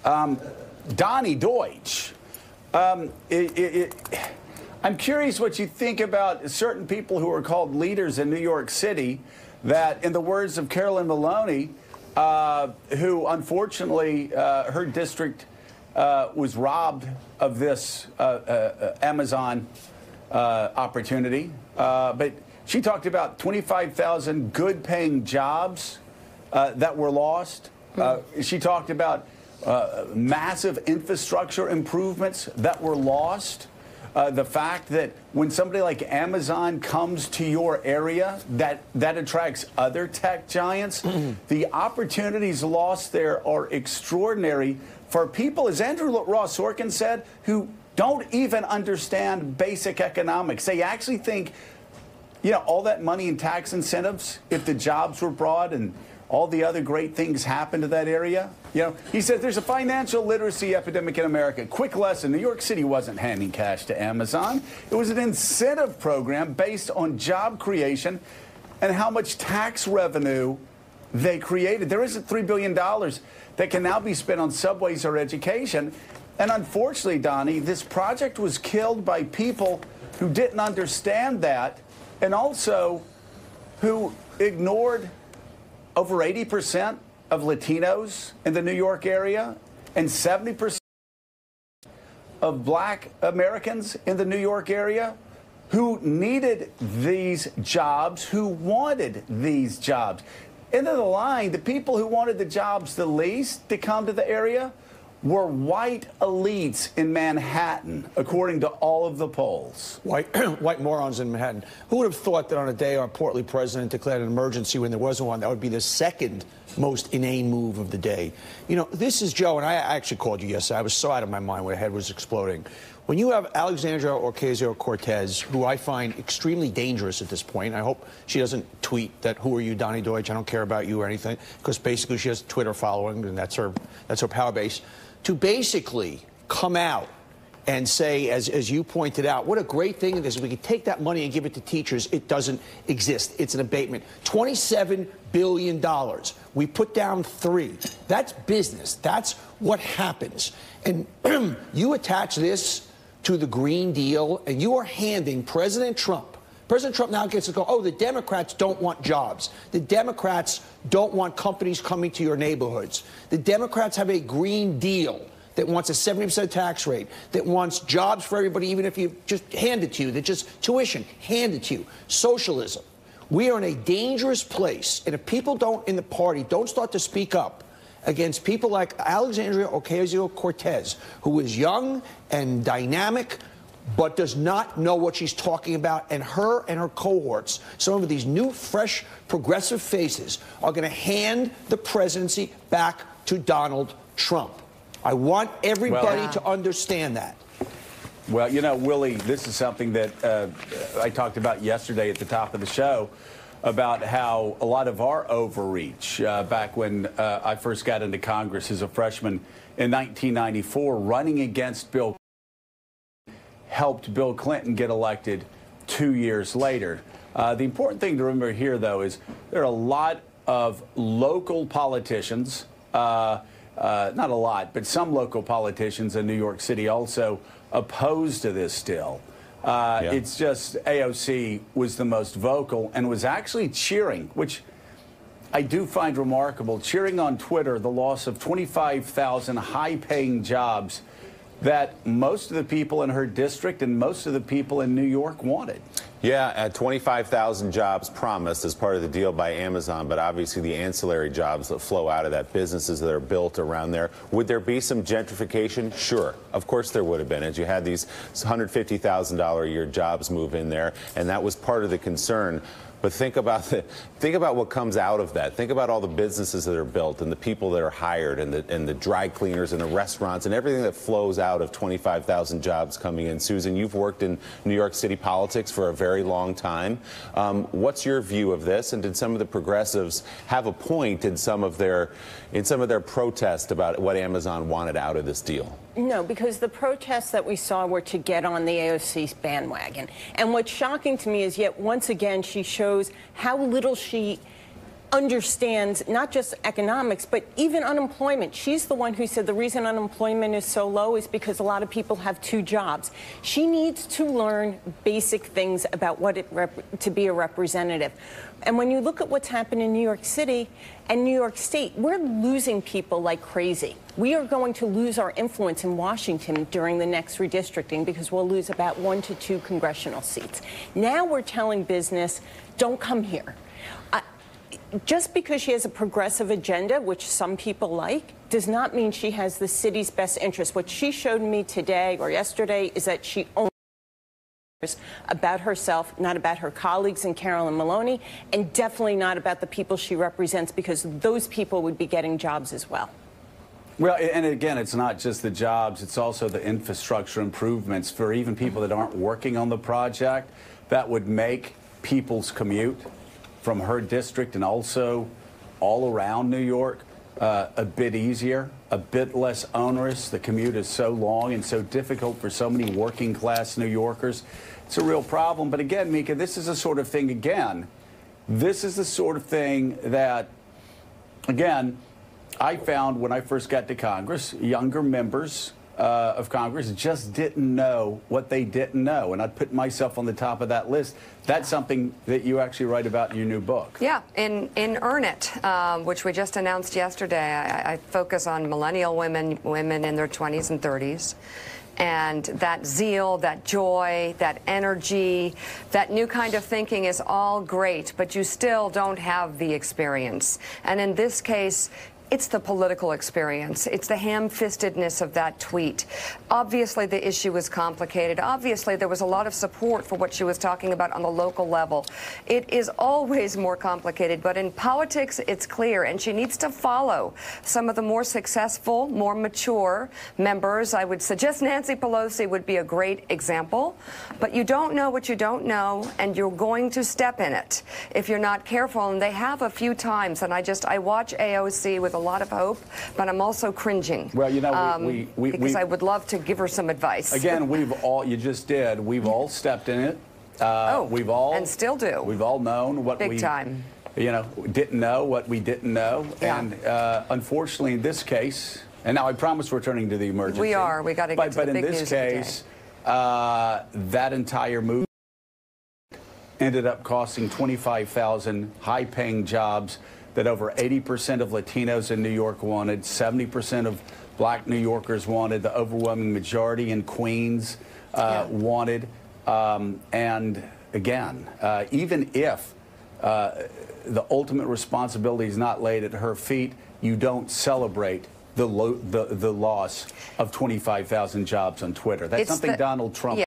Donnie Deutsch. I'm curious what you think about certain people who are called leaders in New York City that, in the words of Carolyn Maloney, who unfortunately her district was robbed of this Amazon opportunity, but she talked about 25,000 good-paying jobs that were lost. She talked about massive infrastructure improvements that were lost. The fact that when somebody like Amazon comes to your area, that attracts other tech giants. The opportunities lost there are extraordinary for people, as Andrew Ross Sorkin said, who don't even understand basic economics. They actually think, you know, all that money in tax incentives, if the jobs were brought and all the other great things happened to that area. You know, he said there's a financial literacy epidemic in America. Quick lesson, New York City wasn't handing cash to Amazon. It was an incentive program based on job creation and how much tax revenue they created. There isn't $3 billion that can now be spent on subways or education. And unfortunately, Donnie, this project was killed by people who didn't understand that and also who ignored over 80% of Latinos in the New York area and 70% of black Americans in the New York area who needed these jobs, who wanted these jobs. End of the line, the people who wanted the jobs the least to come to the area were white elites in Manhattan, according to all of the polls. White morons in Manhattan. Who would have thought that on a day our portly president declared an emergency when there wasn't one, that would be the second most inane move of the day? You know, this is Joe, and I actually called you yesterday. I was so out of my mind, my head was exploding. When you have Alexandria Ocasio Cortez, who I find extremely dangerous at this point, I hope she doesn't tweet that, who are you, Donnie Deutsch, I don't care about you or anything, because basically she has a Twitter following, and that's her power base, to basically come out and say, as you pointed out, what a great thing it is. We could take that money and give it to teachers. It doesn't exist. It's an abatement. $27 billion. We put down $3 billion. That's business. That's what happens. And you attach this to the Green Deal, and you are handing President Trump now gets to go, oh, the Democrats don't want jobs. The Democrats don't want companies coming to your neighborhoods. The Democrats have a Green Deal that wants a 70% tax rate, that wants jobs for everybody, even if you just hand it to you, that just tuition, hand it to you. Socialism. We are in a dangerous place, and if people in the party don't start to speak up against people like Alexandria Ocasio Cortez, who is young and dynamic, but does not know what she's talking about, and her cohorts, some of these new, fresh, progressive faces, are going to hand the presidency back to Donald Trump. I want everybody to understand that. Well, you know, Willie, this is something that I talked about yesterday at the top of the show, about how a lot of our overreach back when I first got into Congress as a freshman in 1994, running against Bill Clinton, helped Bill Clinton get elected 2 years later. The important thing to remember here, though, is there are a lot of local politicians, not a lot, but some local politicians in New York City also opposed to this still. It's just AOC was the most vocal and was actually cheering, which I do find remarkable, cheering on Twitter the loss of 25,000 high-paying jobs that most of the people in her district and most of the people in New York wanted. Yeah, 25,000 jobs promised as part of the deal by Amazon, but obviously the ancillary jobs that flow out of that, businesses that are built around there. Would there be some gentrification? Sure. Of course there would have been, as you had these $150,000 a year jobs move in there, and that was part of the concern. But think about what comes out of that. Think about all the businesses that are built and the people that are hired and the dry cleaners and the restaurants and everything that flows out of 25,000 jobs coming in. Susan, you've worked in New York City politics for a very long time. What's your view of this? And did some of the progressives have a point in some of their protest about what Amazon wanted out of this deal? No, because the protests that we saw were to get on the AOC's bandwagon. And what's shocking to me is yet once again she shows how little she understands not just economics, but even unemployment. She's the one who said the reason unemployment is so low is because a lot of people have 2 jobs. She needs to learn basic things about what it to be a representative. And when you look at what's happened in New York City and New York State, we're losing people like crazy. We are going to lose our influence in Washington during the next redistricting because we'll lose about 1 to 2 congressional seats. Now we're telling business, don't come here. Just because she has a progressive agenda, which some people like, does not mean she has the city's best interest. What she showed me today or yesterday is that she only cares about herself, not about her colleagues and Carolyn Maloney, and definitely not about the people she represents, because those people would be getting jobs as well. Well, and again, it's not just the jobs, it's also the infrastructure improvements for even people that aren't working on the project that would make people's commute from her district and also all around New York a bit easier, a bit less onerous. The commute is so long and so difficult for so many working class New Yorkers. It's a real problem. But again, Mika, this is the sort of thing, this is the sort of thing that, again, I found when I first got to Congress, younger members of Congress just didn't know what they didn't know. And I'd put myself on the top of that list. That's something that you actually write about in your new book. Yeah, in Earn It, which we just announced yesterday, I focus on millennial women in their 20s and 30s. And that zeal, that joy, that energy, that new kind of thinking is all great, but you still don't have the experience. And in this case, it's the political experience. It's the ham-fistedness of that tweet. Obviously, the issue is complicated. Obviously, there was a lot of support for what she was talking about on the local level. It is always more complicated, but in politics, it's clear, and she needs to follow some of the more successful, more mature members. I would suggest Nancy Pelosi would be a great example, but you don't know what you don't know, and you're going to step in it if you're not careful, and they have a few times, and I watch AOC with a lot of hope, but I'm also cringing. Well, you know, because I would love to give her some advice. Again, we've all stepped in it. We've all and still do. We've all known what big time. Didn't know what we didn't know, yeah. And unfortunately, in this case, and now I promise we're turning to the emergency. We are. We got to get to the big news. But in this case, that entire move ended up costing 25,000 high-paying jobs that over 80% of Latinos in New York wanted, 70% of black New Yorkers wanted, the overwhelming majority in Queens wanted. And again, even if the ultimate responsibility is not laid at her feet, you don't celebrate the loss of 25,000 jobs on Twitter. That's something Donald Trump